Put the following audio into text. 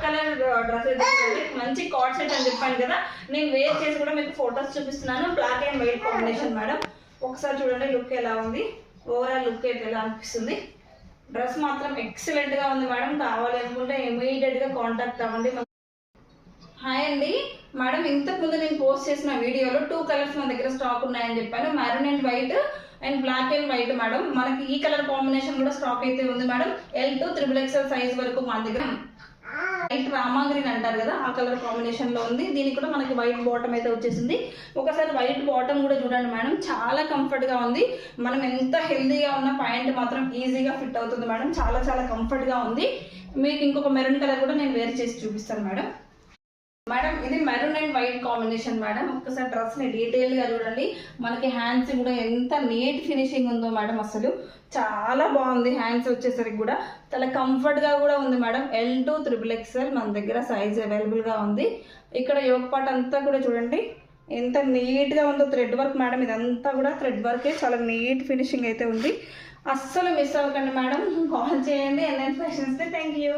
Colour dress అయితే మంచి card set అని చెప్పాను కదా, నేను వేర్ చేసి కూడా మీకు ఫొటోస్ చూపిస్తున్నాను. Black and white combination madam. ఒకసారి చూడండి లుక్ ఎలా ఉంది, ఓవరాల్ లుక్ అయితే ఎలా అనిపిస్తుంది. డ్రెస్ మాత్రం ఎక్సలెంట్ గా ఉంది మేడం. కావాలి అనుకుంటే ఇమీడియట్ గా కాంటాక్ట్ అవ్వండి. హాయ్ అండి మేడం, ఇంతకుముందు నేను పోస్ట్ చేసిన వీడియోలో 2 కలర్స్ మన దగ్గర స్టాక్ ఉన్నాయని చెప్పాను, maroon and white and black and white madam. మనకి ఈ కలర్ కాంబినేషన్ కూడా స్టాక్ అయితే ఉంది మేడం. L2 XXL సైజ్ వరకు మన దగ్గర. వైట్ రామా గ్రీన్ అంటారు కదా, ఆ కలర్ కాంబినేషన్ లో ఉంది. దీనికి కూడా మనకి వైట్ బాటమ్ అయితే వచ్చేసింది. ఒకసారి వైట్ బాటమ్ కూడా చూడండి మేడం, చాలా కంఫర్ట్ గా ఉంది. మనం ఎంత హెల్దీగా ఉన్న ప్యాంట్ మాత్రం ఈజీగా ఫిట్ అవుతుంది మేడం. చాలా చాలా కంఫర్ట్ గా ఉంది. మీకు ఇంకొక మెరూన్ కలర్ కూడా నేను వేర్ చేసి చూపిస్తాను మేడం. మేడం ఇది maroon and white combination madam. ఒక్కసారి డ్రెస్ ని డీటెయిల్ గా చూడండి. మనకి హ్యాండ్స్ కూడా ఎంత నీట్ ఫినిషింగ్ ఉందో మేడం, అసలు చాలా బాగుంది. హ్యాండ్స్ వచ్చేసరికి కూడా చాలా కంఫర్ట్ గా కూడా ఉంది మేడం. L2 XXL మన దగ్గర సైజ్ అవైలబుల్ గా ఉంది. ఇక్కడ యోక్ పార్ట్ అంతా కూడా చూడండి ఎంత నీట్ గా ఉందో, థ్రెడ్ వర్క్ మేడం. ఇదంతా కూడా థ్రెడ్ వర్కే, చాలా నీట్ ఫినిషింగ్ అయితే ఉంది. అస్సలు మిస్ అవ్వకండి మేడం, కాల్ చేయండి NN Fashions కి. Thank you.